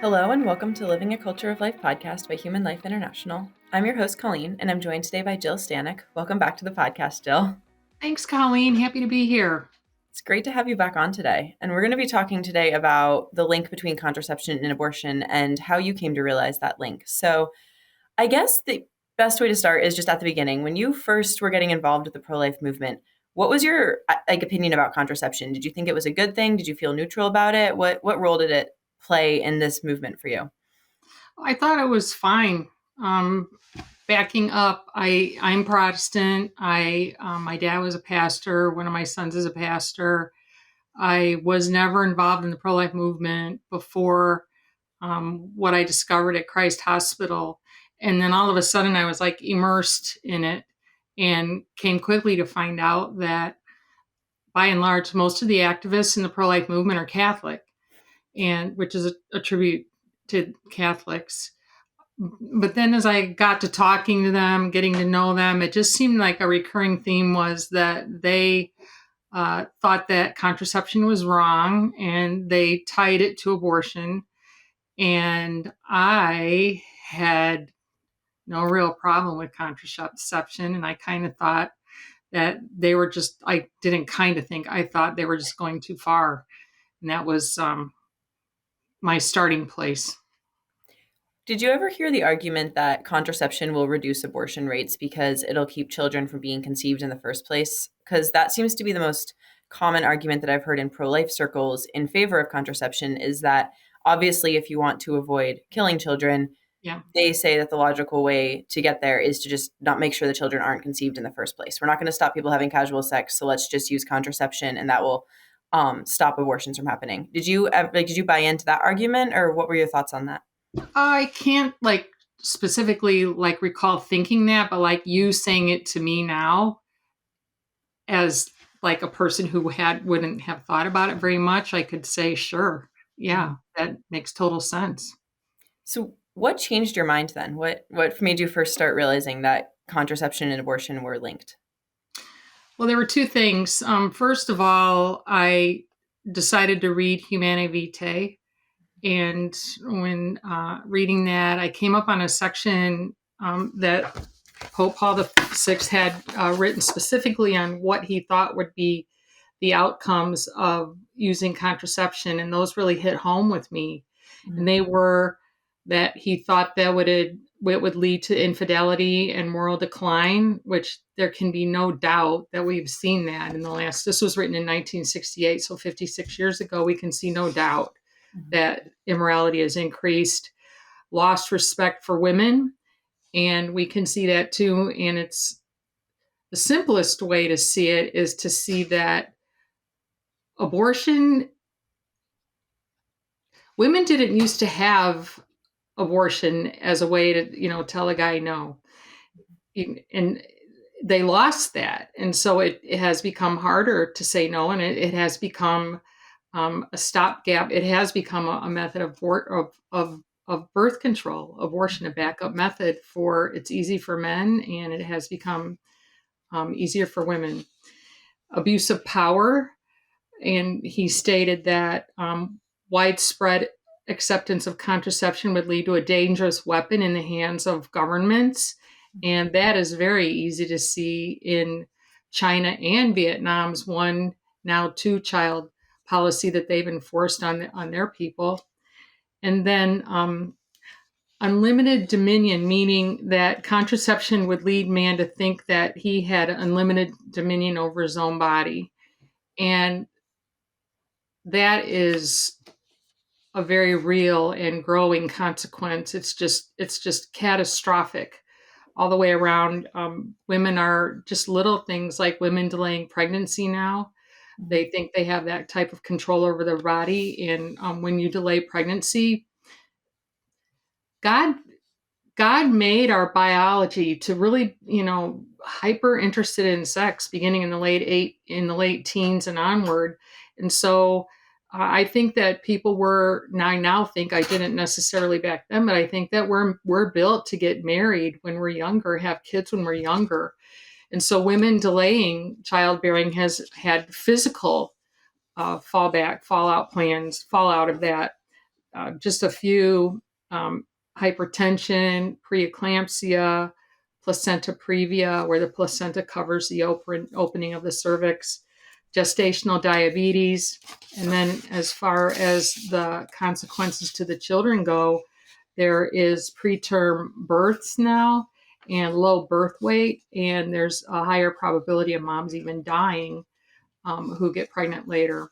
Hello and welcome to Living a Culture of Life podcast by Human Life International. I'm your host, Colleen, and I'm joined today by Jill Stanek. Welcome back to the podcast, Jill. Thanks, Colleen. Happy to be here. It's great to have you back on today. And we're going to be talking today about the link between contraception and abortion and how you came to realize that link. So I guess the best way to start is just at the beginning. When you first were getting involved with the pro-life movement, what was your opinion about contraception? Did you think it was a good thing? Did you feel neutral about it? What role did it play in this movement for you? I thought it was fine. Backing up, I'm Protestant. My dad was a pastor. One of my sons is a pastor. I was never involved in the pro-life movement before what I discovered at Christ Hospital. And then all of a sudden I was like immersed in it and came quickly to find out that by and large, most of the activists in the pro-life movement are Catholic, and which is a tribute to Catholics. But then as I got to talking to them, getting to know them, it just seemed like a recurring theme was that they thought that contraception was wrong and they tied it to abortion. And I had no real problem with contraception. And I kind of thought that they were just, I didn't kind of think, I thought they were just going too far. And that was my starting place. Did you ever hear the argument that contraception will reduce abortion rates because it'll keep children from being conceived in the first place? Because that seems to be the most common argument that I've heard in pro-life circles in favor of contraception is that obviously if you want to avoid killing children, they say that the logical way to get there is to just not make sure the children aren't conceived in the first place. We're not going to stop people having casual sex, so let's just use contraception and that will stop abortions from happening. Did you buy into that argument, or what were your thoughts on that? I can't specifically recall thinking that, but you saying it to me now as a person who wouldn't have thought about it very much, I could say, sure. Yeah, that makes total sense. So what changed your mind then? What made you first start realizing that contraception and abortion were linked? Well, there were two things. First of all, I decided to read Humanae Vitae. And when reading that, I came up on a section that Pope Paul VI had written specifically on what he thought would be the outcomes of using contraception. And those really hit home with me. Mm-hmm. And they were that he thought that it would lead to infidelity and moral decline, which there can be no doubt that we've seen that in this was written in 1968, so 56 years ago, we can see no doubt that immorality has increased, lost respect for women, and we can see that too. And it's the simplest way to see it is to see that abortion, women didn't used to have abortion as a way to, tell a guy no. And they lost that. And so it has become harder to say no, and it has become a stopgap. It has become a method of birth control, abortion, a backup method it's easy for men, and it has become easier for women. Abuse of power, and he stated that widespread acceptance of contraception would lead to a dangerous weapon in the hands of governments, and that is very easy to see in China and Vietnam's 1, now 2 child policy that they've enforced on their people. And then unlimited dominion, meaning that contraception would lead man to think that he had unlimited dominion over his own body. And that is a very real and growing consequence. It's just catastrophic all the way around. Women are just little things like women delaying pregnancy now. They think they have that type of control over their body. And when you delay pregnancy, God made our biology to really, hyper interested in sex beginning in the late teens and onward. And so I think that people I now think, I didn't necessarily back then, but I think that we're built to get married when we're younger, have kids when we're younger. And so women delaying childbearing has had physical fallout of that. just a few: um, hypertension, preeclampsia, placenta previa, where the placenta covers the opening of the cervix, gestational diabetes. And then, as far as the consequences to the children go, there is preterm births now and low birth weight, and there's a higher probability of moms even dying who get pregnant later.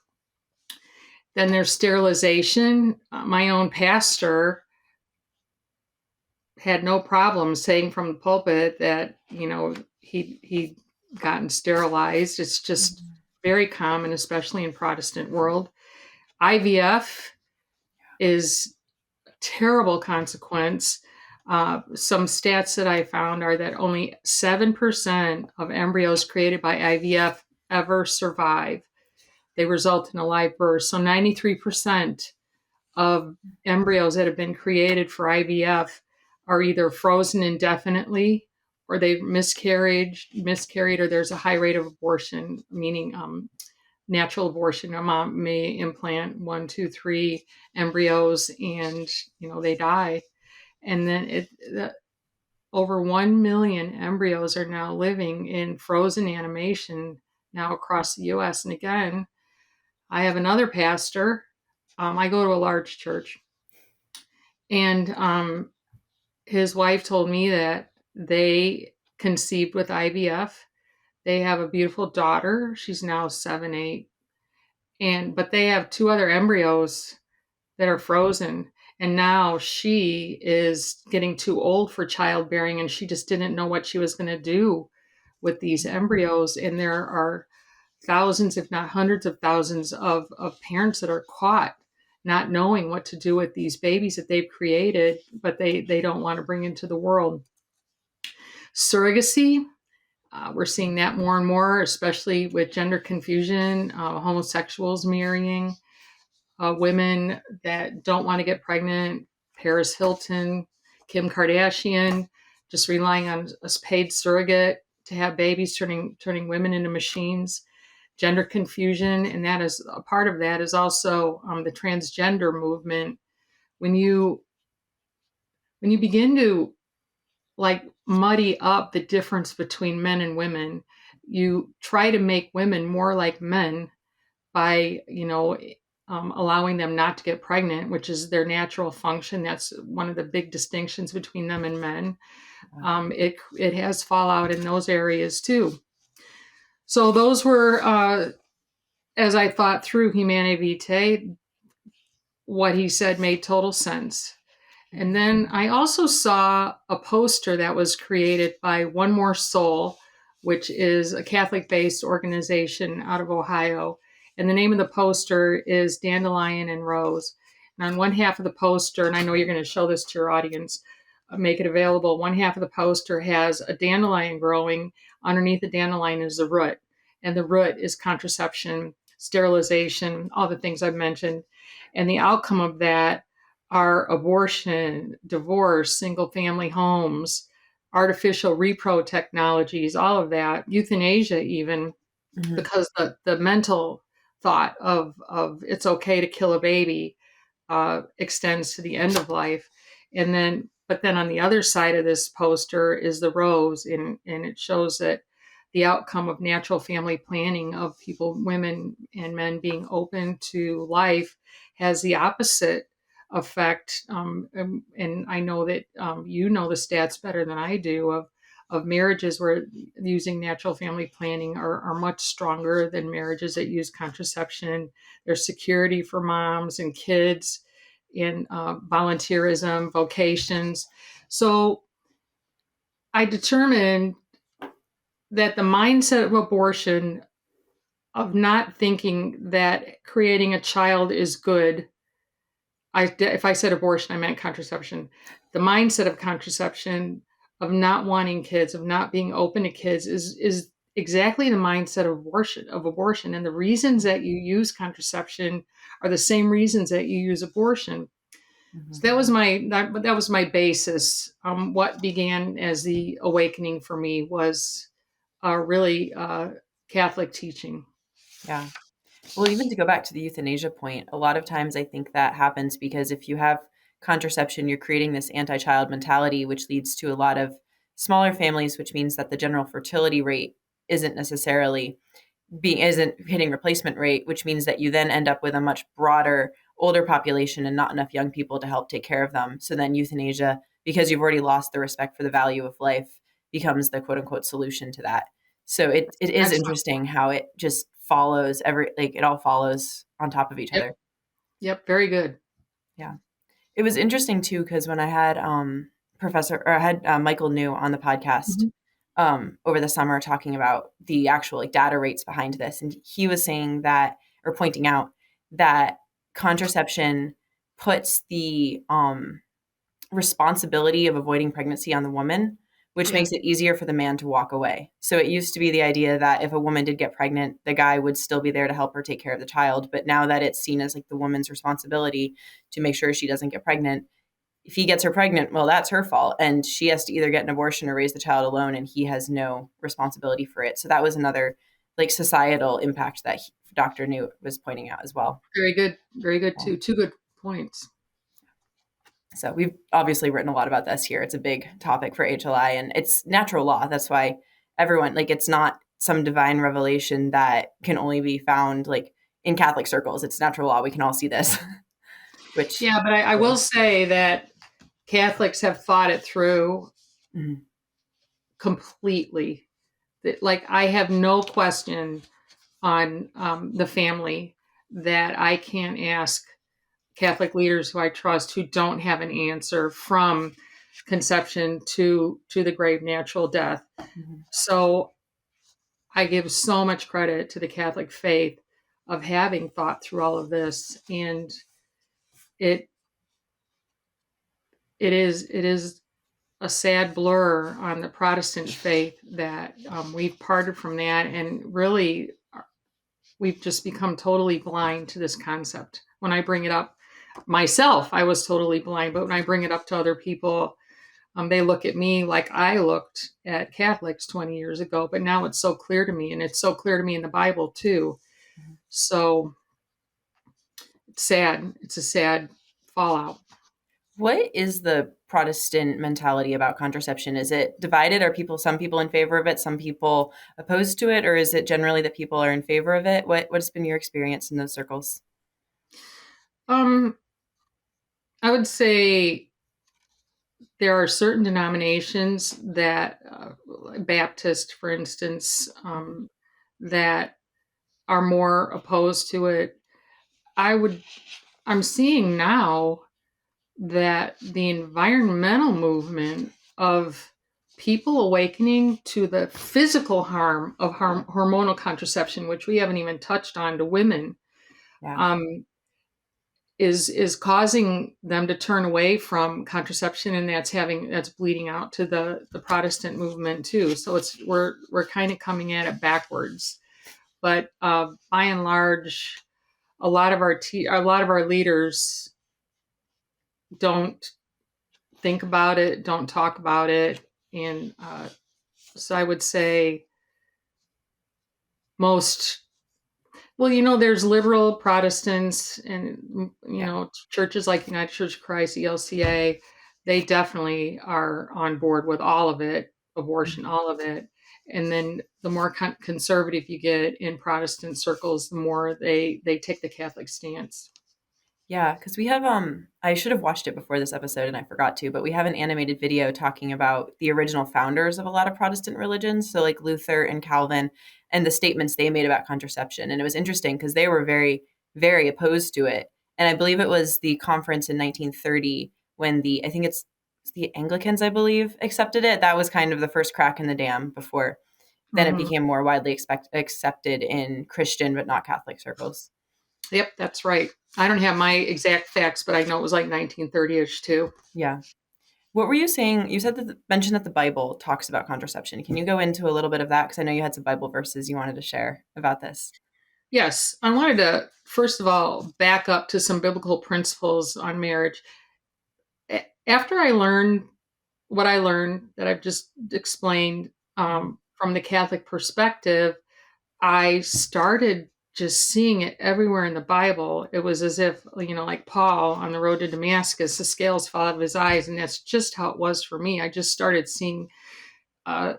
Then there's sterilization. My own pastor had no problem saying from the pulpit that, he'd gotten sterilized. It's just Mhm. very common, especially in Protestant world. IVF is a terrible consequence. Some stats that I found are that only 7% of embryos created by IVF ever survive. They result in a live birth. So 93% of embryos that have been created for IVF are either frozen indefinitely, or they've miscarried, or there's a high rate of abortion, meaning natural abortion. A mom may implant 1, 2, 3 embryos, and they die. And then over 1 million embryos are now living in frozen animation now across the U.S. And again, I have another pastor. I go to a large church, and his wife told me that they conceived with IVF. They have a beautiful daughter. She's now 7, 8, but they have 2 other embryos that are frozen. And now she is getting too old for childbearing, and she just didn't know what she was going to do with these embryos. And there are thousands, if not hundreds of thousands of parents that are caught not knowing what to do with these babies that they've created, but they don't want to bring into the world. Surrogacy, we're seeing that more and more, especially with gender confusion, homosexuals marrying, women that don't want to get pregnant, Paris Hilton, Kim Kardashian, just relying on a paid surrogate to have babies, turning women into machines. Gender confusion, and that is a part of that is also the transgender movement. When you begin to like muddy up the difference between men and women, you try to make women more like men by allowing them not to get pregnant, which is their natural function. That's one of the big distinctions between them and men. It has fallout in those areas too. So those were, as I thought through Humanae Vitae, what he said made total sense. And then I also saw a poster that was created by One More Soul, which is a Catholic based organization out of Ohio. And the name of the poster is Dandelion and Rose. And on one half of the poster, and I know you're going to show this to your audience, make it available. One half of the poster has a dandelion growing. Underneath the dandelion is the root. And the root is contraception, sterilization, all the things I've mentioned. And the outcome of that are abortion, divorce, single family homes, artificial repro technologies, all of that, euthanasia even, Mhm. because the mental thought of it's okay to kill a baby extends to the end of life. But then on the other side of this poster is the rose, and it shows that the outcome of natural family planning, of people, women and men, being open to life, has the opposite effect. And I know that you know the stats better than I do of marriages where using natural family planning are much stronger than marriages that use contraception. There's security for moms and kids in volunteerism, vocations. So I determined that the mindset of abortion, of not thinking that creating a child is good. If I said abortion, I meant contraception. The mindset of contraception, of not wanting kids, of not being open to kids, is exactly the mindset of abortion. And the reasons that you use contraception are the same reasons that you use abortion. So Mhm. that was my basis. What began as the awakening for me was really Catholic teaching. Yeah. Well, even to go back to the euthanasia point, a lot of times I think that happens because if you have contraception, you're creating this anti-child mentality, which leads to a lot of smaller families, which means that the general fertility rate isn't necessarily being isn't hitting replacement rate, which means that you then end up with a much broader older population and not enough young people to help take care of them. So then euthanasia, because you've already lost the respect for the value of life, becomes the quote unquote solution to that. So it is Excellent. interesting how it just follows every like it all follows on top of each Yep. other. Yep. Very good. Yeah. It was interesting too because when I had I had Michael New on the podcast Mhm. over the summer talking about the actual like data rates behind this, and he was saying that or pointing out that contraception puts the responsibility of avoiding pregnancy on the woman, which Yeah. makes it easier for the man to walk away. So it used to be the idea that if a woman did get pregnant, the guy would still be there to help her take care of the child. But now that it's seen as like the woman's responsibility to make sure she doesn't get pregnant, if he gets her pregnant, well, that's her fault. And she has to either get an abortion or raise the child alone, and he has no responsibility for it. So that was another like societal impact that Dr. Newt was pointing out as well. Very good. Very good Um, too. Two good points. So we've obviously written a lot about this here. It's a big topic for HLI and it's natural law. That's why everyone like it's not some divine revelation that can only be found like in Catholic circles. It's natural law. We can all see this, which Yeah, but I will say that Catholics have thought it through mhm, completely. Like I have no question on the family that I can't ask Catholic leaders who I trust who don't have an answer from conception to the grave natural death. mhm. So I give so much credit to the Catholic faith of having thought through all of this, and it it is a sad blur on the Protestant faith that we've parted from that, and really we've just become totally blind to this concept. When I bring it up myself, I was totally blind, but when I bring it up to other people, they look at me like I looked at Catholics 20 years ago. But now it's so clear to me, and it's so clear to me in the Bible too. So it's sad. It's a sad fallout. What is the Protestant mentality about contraception? Is it divided? Are people some people in favor of it, some people opposed to it, or is it generally that people are in favor of it? What's been your experience in those circles? Um, I would say there are certain denominations that, Baptist, for instance, that are more opposed to it. I would. I'm seeing now that the environmental movement of people awakening to the physical harm of hormonal contraception, which we haven't even touched on to women, Yeah. um, is causing them to turn away from contraception, and that's bleeding out to the Protestant movement too. So we're kind of coming at it backwards. But by and large, a lot of our leaders don't think about it, don't talk about it, and so I would say most. Well, there's liberal Protestants and Yeah. churches like United Church of Christ, ELCA. They definitely are on board with all of it, abortion, Mhm. all of it. And then the more conservative you get in Protestant circles, the more they take the Catholic stance. Yeah, because we have I should have watched it before this episode and I forgot to, but we have an animated video talking about the original founders of a lot of Protestant religions, so like Luther and Calvin and the statements they made about contraception. And it was interesting because they were very, very opposed to it. And I believe it was the conference in 1930 when I think it's the Anglicans, I believe, accepted it. That was kind of the first crack in the dam before then it Hmm. became more widely accepted in Christian but not Catholic circles. Yep, that's right. I don't have my exact facts, but I know it was like 1930-ish too. Yeah. What were you saying? You said that mentioned that the Bible talks about contraception. Can you go into a little bit of that? Because I know you had some Bible verses you wanted to share about this. Yes, I wanted to first of all back up to some biblical principles on marriage. After I learned what I learned that I've just explained Mhm. from the Catholic perspective, I started. just seeing it everywhere in the Bible, it was as if, like Paul on the road to Damascus, the scales fell out of his eyes. And that's just how it was for me. I just started seeing uh,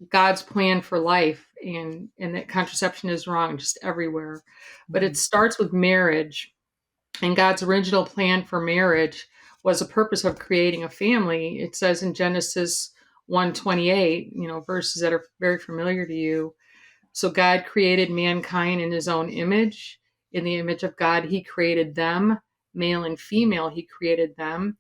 God's plan for life, and that contraception is wrong just everywhere. But it Mhm. starts with marriage, and God's original plan for marriage was a purpose of creating a family. It says in Genesis 1:28, verses that are very familiar to you. So God created mankind in his own image. In the image of God, he created them, male and female, he created them.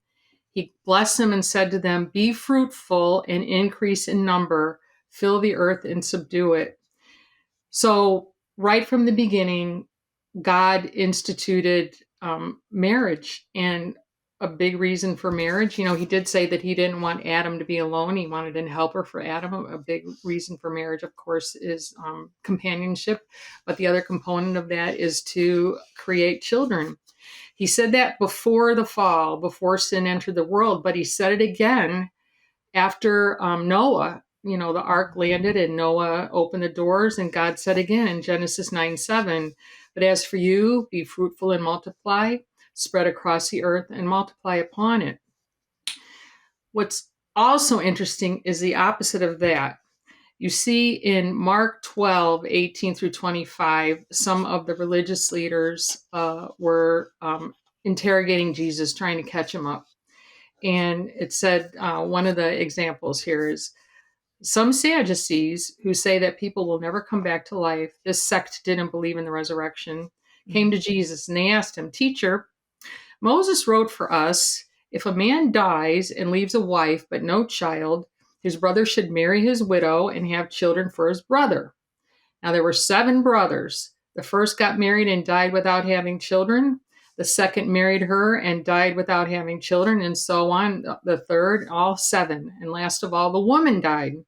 He blessed them and said to them, "Be fruitful and increase in number, fill the earth and subdue it." So, right from the beginning, God instituted marriage. And a big reason for marriage, he did say that he didn't want Adam to be alone. He wanted a helper for Adam. A big reason for marriage, of course, is companionship. But the other component of that is to create children. He said that before the fall, before sin entered the world, but he said it again after Noah. The ark landed and Noah opened the doors, and God said again in Genesis 9:7, "But as for you, be fruitful and multiply, spread across the earth and multiply upon it." What's also interesting is the opposite of that. You see in Mark 12:18 through 25, some of the religious leaders were interrogating Jesus, trying to catch him up. And it said, one of the examples here is, some Sadducees, who say that people will never come back to life, this sect didn't believe in the resurrection, came to Jesus and they asked him, "Teacher, Moses wrote for us, if a man dies and leaves a wife but no child, his brother should marry his widow and have children for his brother. Now there were 7 brothers. The first got married and died without having children. The second married her and died without having children, and so on. The third, all 7. And last of all, the woman died.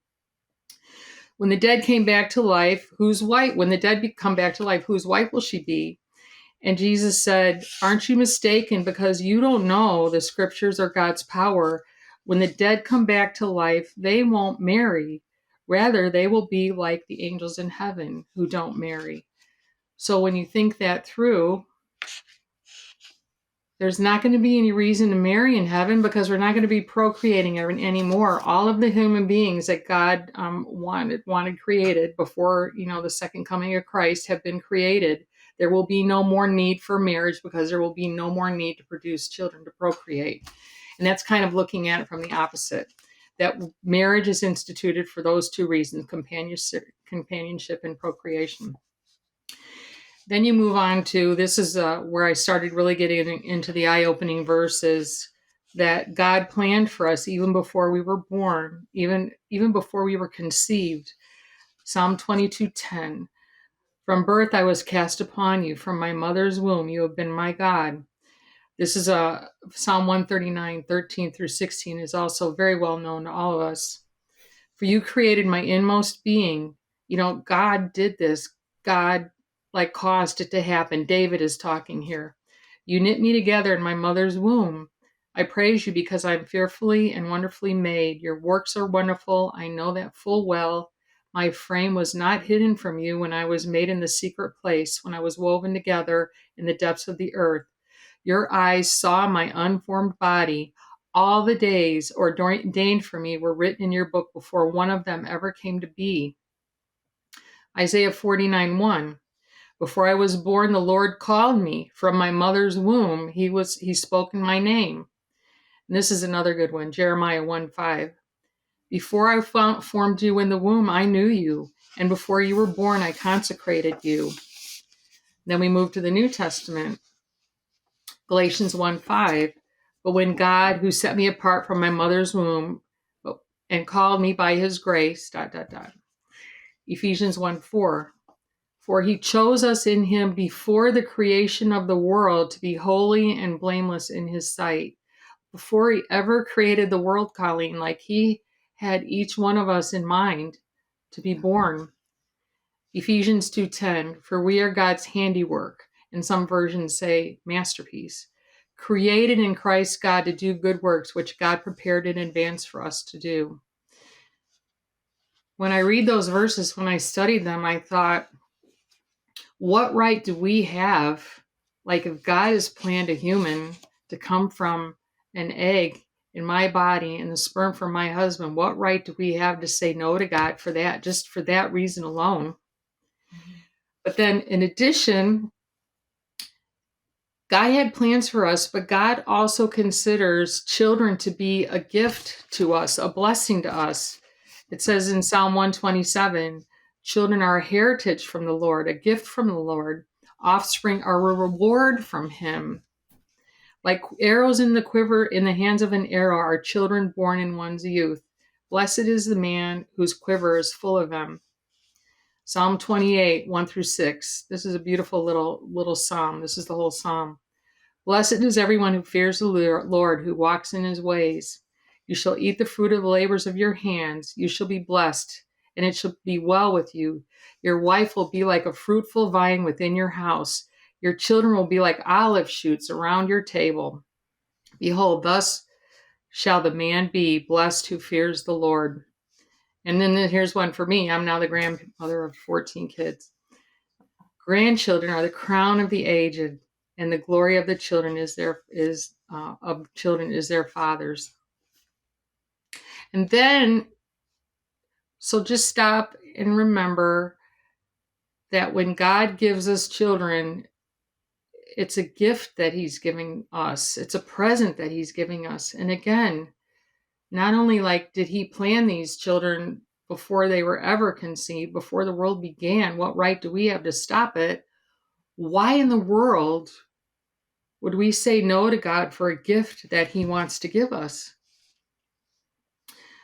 When the dead came back to life, when the dead come back to life, whose wife will she be?" And Jesus said, "Aren't you mistaken because you don't know the scriptures or God's power? When the dead come back to life, they won't marry. Rather, they will be like the angels in heaven who don't marry." So when you think that through, there's not going to be any reason to marry in heaven because we're not going to be procreating anymore. All of the human beings that God wanted created before the second coming of Christ have been created. There will be no more need for marriage because there will be no more need to produce children to procreate. And that's kind of looking at it from the opposite. That marriage is instituted for those 2 reasons: companionship and procreation. Then you move on to, this is where I started really getting into the eye-opening verses that God planned for us even before we were born, even before we were conceived. Psalm 22:10. "From birth I was cast upon you, from my mother's womb you have been my God." This is Psalm 139:13 through 16 is also very well known to all of us. "For you created my inmost being." God did this. God caused it to happen. David is talking here. "You knit me together in my mother's womb. I praise you because I'm fearfully and wonderfully made. Your works are wonderful. I know that full well. My frame was not hidden from you when I was made in the secret place, when I was woven together in the depths of the earth. Your eyes saw my unformed body. All the days ordained for me were written in your book before one of them ever came to be." Isaiah 49:1. "Before I was born, the Lord called me. From my mother's womb, he spoke in my name." And this is another good one, Jeremiah 1:5. "Before I formed you in the womb, I knew you. And before you were born, I consecrated you." Then we move to the New Testament, Galatians 1:5. "But when God, who set me apart from my mother's womb and called me by his grace, dot, dot, dot." Ephesians 1:4. "For he chose us in him before the creation of the world to be holy and blameless in his sight." Before he ever created the world, Colleen, he had each one of us in mind to be born. Ephesians 2:10, "For we are God's handiwork," and some versions say masterpiece, "created in Christ God to do good works, which God prepared in advance for us to do." When I read those verses, when I studied them, I thought, what right do we have? Like, if God has planned a human to come from an egg in my body and the sperm from my husband, what right do we have to say no to God for that, just for that reason alone? Mhm. But then, in addition, God had plans for us, but God also considers children to be a gift to us, a blessing to us. It says in Psalm 127, children are a heritage from the Lord, a gift from the Lord. Offspring are a reward from him. Like arrows in the quiver in the hands of an arrow are children born in one's youth. Blessed is the man whose quiver is full of them. Psalm 28, 1 through 6. This is a beautiful little psalm. This is the whole psalm. Blessed is everyone who fears the Lord, who walks in his ways. You shall eat the fruit of the labors of your hands. You shall be blessed, and it shall be well with you. Your wife will be like a fruitful vine within your house. Your children will be like olive shoots around your table. Behold, thus shall the man be blessed who fears the Lord. And then here's one for me. I'm now the grandmother of 14 kids. Grandchildren are the crown of the aged, and the glory of the children is their fathers. And then, so just stop and remember that when God gives us children, it's a gift that He's giving us. It's a present that He's giving us. And again, not only like did He plan these children before they were ever conceived, before the world began, what right do we have to stop it? Why in the world would we say no to God for a gift that He wants to give us?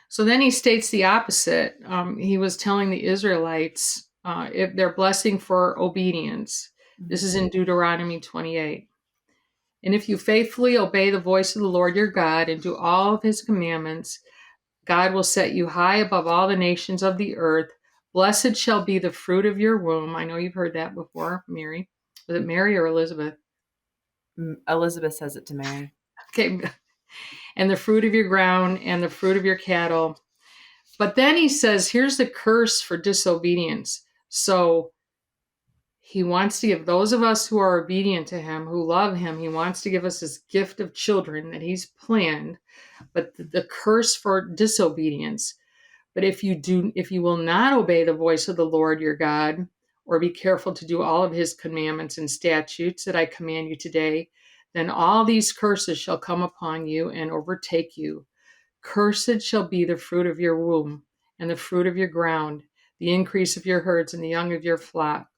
So then he states the opposite. He was telling the Israelites if their blessing for obedience. This is in Deuteronomy 28. And if you faithfully obey the voice of the Lord your God and do all of his commandments, God will set you high above all the nations of the earth. Blessed shall be the fruit of your womb. I know you've heard that before, Mary. Was it Mary or Elizabeth? Elizabeth says it to Mary. Okay. And the fruit of your ground and the fruit of your cattle. But then he says, here's the curse for disobedience. So he wants to give those of us who are obedient to him, who love him, he wants to give us this gift of children that he's planned. But the curse for disobedience. But if you will not obey the voice of the Lord your God, or be careful to do all of his commandments and statutes that I command you today, then all these curses shall come upon you and overtake you. Cursed shall be the fruit of your womb, and the fruit of your ground, the increase of your herds, and the young of your flock.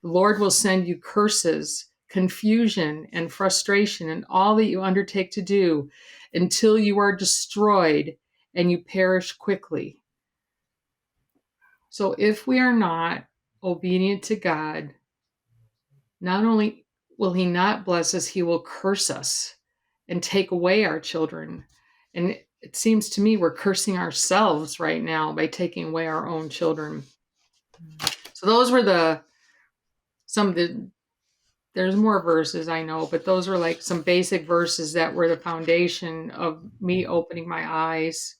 The Lord will send you curses, confusion, and frustration in all that you undertake to do until you are destroyed and you perish quickly. So if we are not obedient to God, not only will he not bless us, he will curse us and take away our children. And it seems to me we're cursing ourselves right now by taking away our own children. So those were some of the, there's more verses I know, but those were like some basic verses that were the foundation of me opening my eyes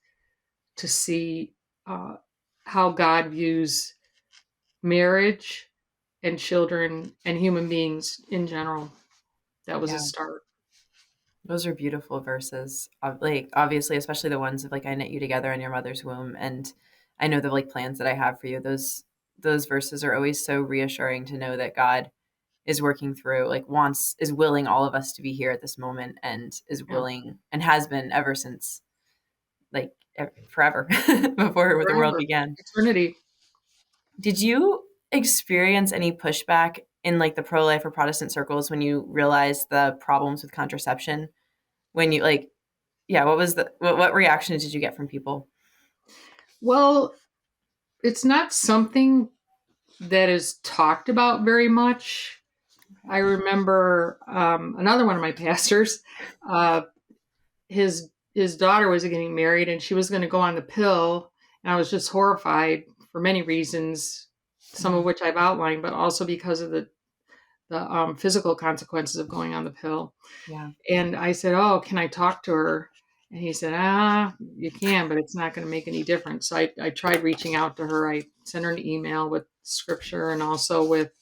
to see how God views marriage and children and human beings in general. That was a Yeah, start. those are beautiful verses. Like obviously, especially the ones of like I knit you together in your mother's womb, and I know the like plans that I have for you. Those verses are always so reassuring to know that God is working through, like wants, is willing all of us to be here at this moment, and is Yeah. willing and has been ever since like forever before the world Forever. began. Eternity. Did you experience any pushback in like the pro-life or Protestant circles when you realized the problems with contraception? When you like, yeah, what was what reaction did you get from people? Well, it's not something that is talked about very much. I remember another one of my pastors, uh, his daughter was getting married and she was going to go on the pill, and I was just horrified for many reasons, some of Mhm. which I've outlined, but also because of the physical consequences of going on the pill. Yeah. And I said, "Oh, can I talk to her?" And he said, you can, but it's not going to make any difference." So I tried reaching out to her. I sent her an email with scripture and also with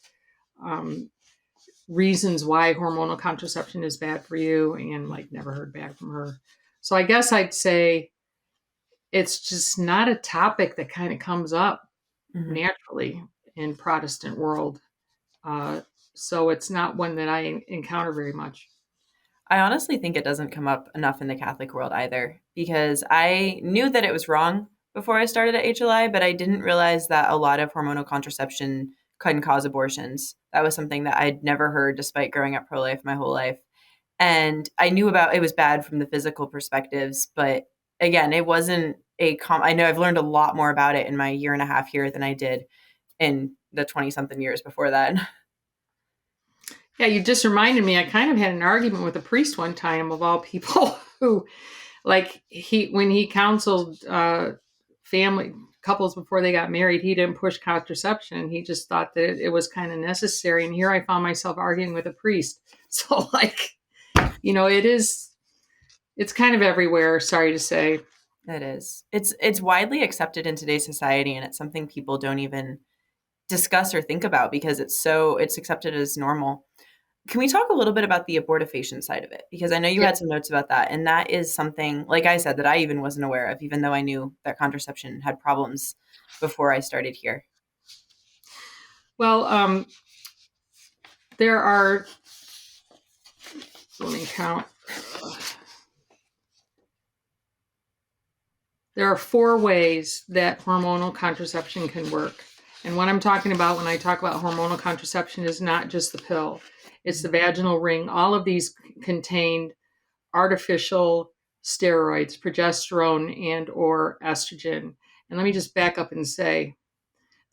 reasons why hormonal contraception is bad for you, and like never heard back from her. So I guess I'd say it's just not a topic that kind of comes up Mhm. naturally in Protestant world. Uh, so it's not one that I encounter very much. I honestly think it doesn't come up enough in the Catholic world either, because I knew that it was wrong before I started at HLI, but I didn't realize that a lot of hormonal contraception can cause abortions. That was something that I'd never heard despite growing up pro life my whole life. And I knew about it was bad from the physical perspectives, but again, it wasn't I know I've learned a lot more about it in my year and a half here than I did in the 20 something years before that. Yeah, you just reminded me. I kind of had an argument with a priest one time, of all people, who, like, when he counseled family couples before they got married, he didn't push contraception. He just thought that it was kind of necessary. And here I found myself arguing with a priest. So, like, it's kind of everywhere. Sorry to say. It is. It's widely accepted in today's society, and it's something people don't even discuss or think about because it's accepted as normal. Can we talk a little bit about the abortifacient side of it? Because I know you Yeah. had some notes about that, and that is something, like I said, that I even wasn't aware of, even though I knew that contraception had problems before I started here. Well, there are. Let me count. There are 4 ways that hormonal contraception can work. And what I'm talking about when I talk about hormonal contraception is not just the pill, it's the Mhm. vaginal ring. All of these contain artificial steroids, progesterone and or estrogen. And let me just back up and say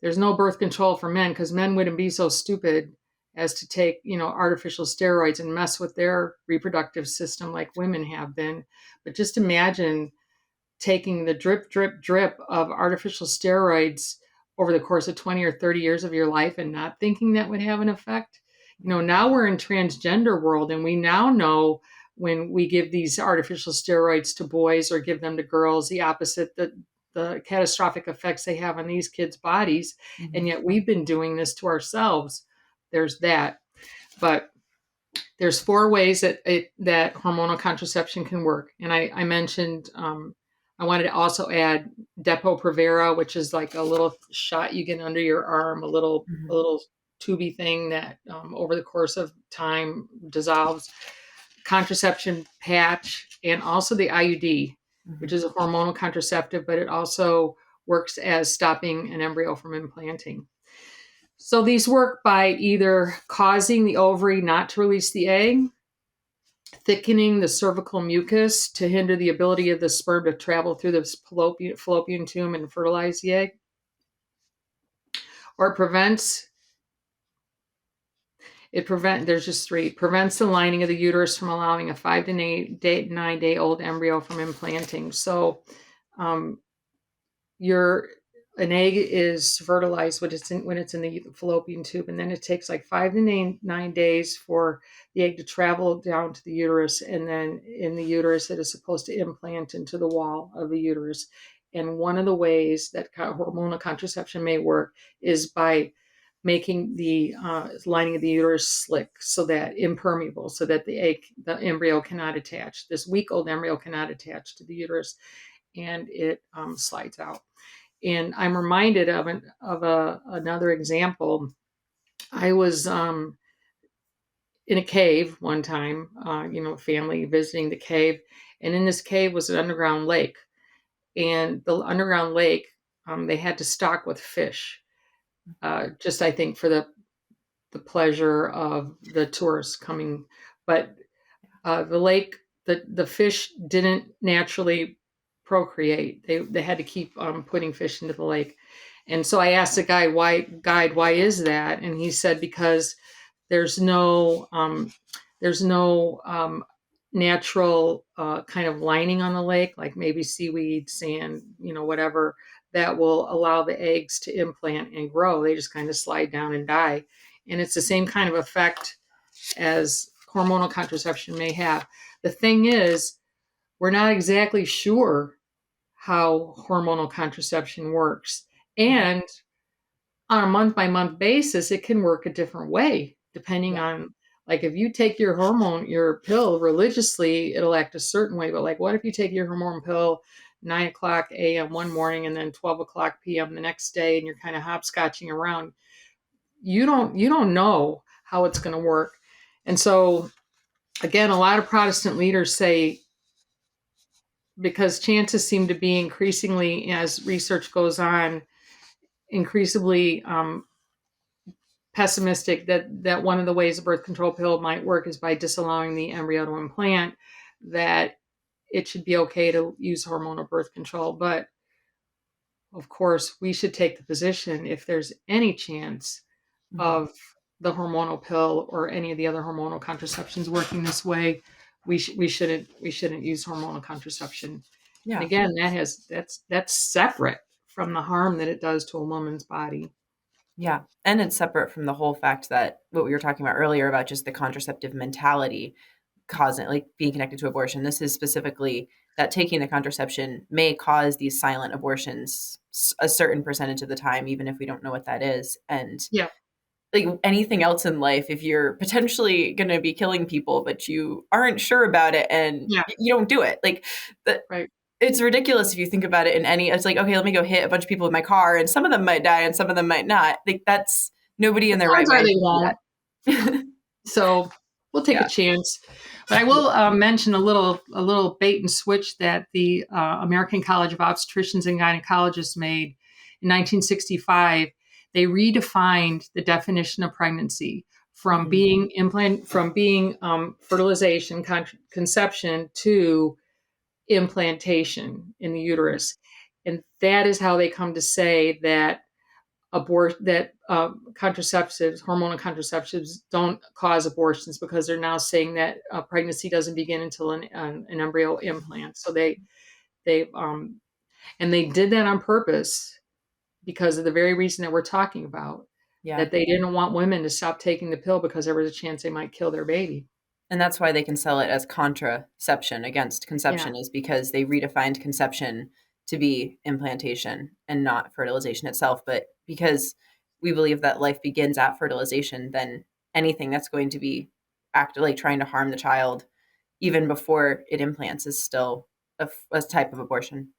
there's no birth control for men, because men wouldn't be so stupid as to take, artificial steroids and mess with their reproductive system like women have been. But just imagine taking the drip, drip, drip of artificial steroids over the course of 20 or 30 years of your life and not thinking that would have an effect. Now we're in transgender world, and we now know when we give these artificial steroids to boys or give them to girls, the opposite, the catastrophic effects they have on these kids' bodies. And Mhm. yet we've been doing this to ourselves. There's that. But there's 4 ways that hormonal contraception can work, and I mentioned, I wanted to also add Depo-Provera, which is like a little shot you get under your arm, a Mhm. little tubey thing that, over the course of time, dissolves. Contraception patch, and also the IUD, which Mhm. is a hormonal contraceptive, but it also works as stopping an embryo from implanting. So these work by either causing the ovary not to release the egg, thickening the cervical mucus to hinder the ability of the sperm to travel through the fallopian tube and fertilize the egg, or there's just 3, prevents the lining of the uterus from allowing a 5 to 9 day old embryo from implanting. So um, your an egg is fertilized when it's in the fallopian tube, and then it takes like 5 to 9 days for the egg to travel down to the uterus, and then in the uterus it is supposed to implant into the wall of the uterus. And one of the ways that hormonal contraception may work is by making the lining of the uterus slick, so that impermeable, so that the embryo cannot attach. This week old embryo cannot attach to the uterus, and it slides out. And I'm reminded of another example. I was in a cave one time, family visiting the cave, and in this cave was an underground lake. And the underground lake, they had to stock with fish, just I think for the pleasure of the tourists coming. But the lake, the fish didn't naturally procreate. They had to keep putting fish into the lake. And so I asked the guide, why is that? And he said, because there's no natural kind of lining on the lake, like maybe seaweed, sand, whatever, that will allow the eggs to implant and grow. They just kind of slide down and die. And it's the same kind of effect as hormonal contraception may have. The thing is, we're not exactly sure how hormonal contraception works. Mhm. And on a month by month basis, it can work a different way depending Yeah. on, like, if you take your pill religiously, it'll act a certain way. But like, what if you take your hormone pill 9 o'clock a.m. one morning and then 12 o'clock p.m. the next day, and you're kind of hopscotching around? You don't know how it's going to work. And so again, a lot of Protestant leaders say, because chances seem to be increasingly, as research goes on, increasingly pessimistic that one of the ways a birth control pill might work is by disallowing the embryo to implant, that it should be okay to use hormonal birth control. But of course, we should take the position, if there's any chance Mhm. of the hormonal pill or any of the other hormonal contraceptions working this way, we shouldn't use hormonal contraception. And Yeah. again, that's separate from the harm that it does to a woman's body. Yeah. And it's separate from the whole fact that what we were talking about earlier about just the contraceptive mentality causing, like, being connected to abortion. This is specifically that taking the contraception may cause these silent abortions a certain percentage of the time, even if we don't know what that is. And Yeah, like anything else in life, if you're potentially going to be killing people, but you aren't sure about it and yeah, you don't do it, like that, right. it's ridiculous if you think about it in any, it's like, okay, let me go hit a bunch of people with my car and some of them might die and some of them might not. Like that's nobody The in their right odds are mind they would do won't. that. So we'll take a Yeah. chance. But I will mention a little bait and switch that the American College of Obstetricians and Gynecologists made in 1965. They redefined the definition of pregnancy from Mhm. being fertilization, conception, to implantation in the uterus, and that is how they come to say that contraceptives, hormonal contraceptives, don't cause abortions, because they're now saying that pregnancy doesn't begin until an embryo implant. So they and they did that on purpose, because of the very reason that we're talking about, Yeah. that they didn't want women to stop taking the pill because there was a chance they might kill their baby. And that's why they can sell it as contraception against Yeah, conception, is because they redefined conception to be implantation and not fertilization itself. But because we believe that life begins at fertilization, then anything that's going to be actively trying to harm the child even before it implants is still a type of abortion.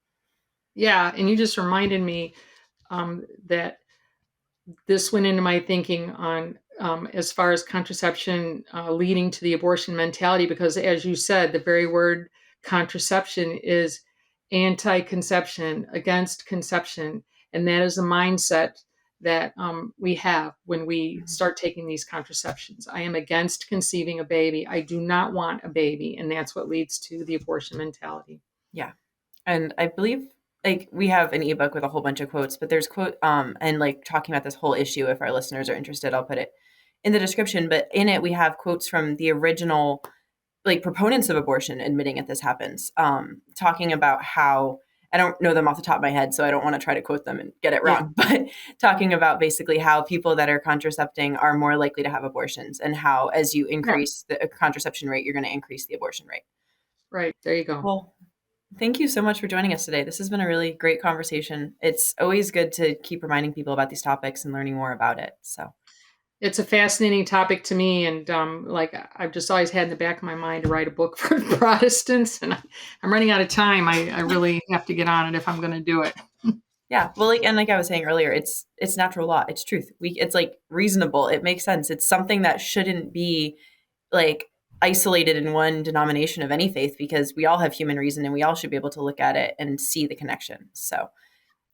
yeah. And you just reminded me that this went into my thinking on, as far as contraception leading to the abortion mentality, because as you said, the very word contraception is anti-conception, against conception, and that is a mindset that we have when we Mhm. start taking these contraceptions. I am against conceiving a baby. I do not want a baby, and that's what leads to the abortion mentality. Yeah. And I believe like we have an ebook with a whole bunch of quotes, but there's quote and like talking about this whole issue. If our listeners are interested, I'll put it in the description. But in it, we have quotes from the original like proponents of abortion admitting that this happens, talking about how I don't know them off the top of my head, so I don't want to try to quote them and get it Yeah, wrong. But talking about basically how people that are contracepting are more likely to have abortions, and how as you yeah, increase the contraception rate, you're going to increase the abortion rate. right. There you go. Well, thank you so much for joining us today. This has been a really great conversation. It's always good to keep reminding people about these topics and learning more about it. So, It's a fascinating topic to me, and like, I've just always had in the back of my mind to write a book for Protestants, and I'm running out of time. I really have to get on it if I'm going to do it. yeah, well, like and like I was saying earlier, it's natural law. It's truth. It's like reasonable. It makes sense. It's something that shouldn't be like isolated in one denomination of any faith, because we all have human reason and we all should be able to look at it and see the connection. So,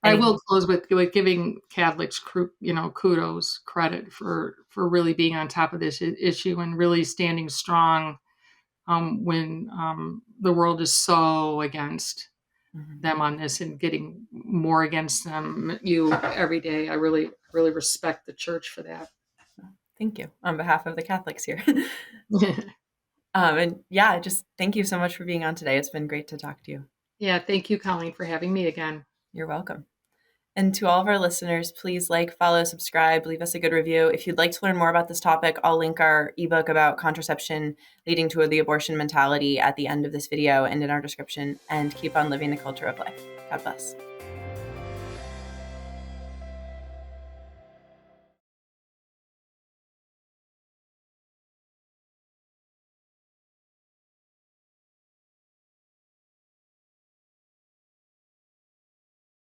I will anything. close with giving Catholics, kudos, credit for really being on top of this issue and really standing strong when the world is so against Mhm. them on this, and getting more against them you every day. I really respect the church for that. Thank you on behalf of the Catholics here. And yeah, just thank you so much for being on today. It's been great to talk to you. Yeah, thank you, Colleen, for having me again. You're welcome. And to all of our listeners, please like, follow, subscribe, leave us a good review. If you'd like to learn more about this topic, I'll link our ebook about contraception leading to the abortion mentality at the end of this video and in our description. And keep on living the culture of life. God bless.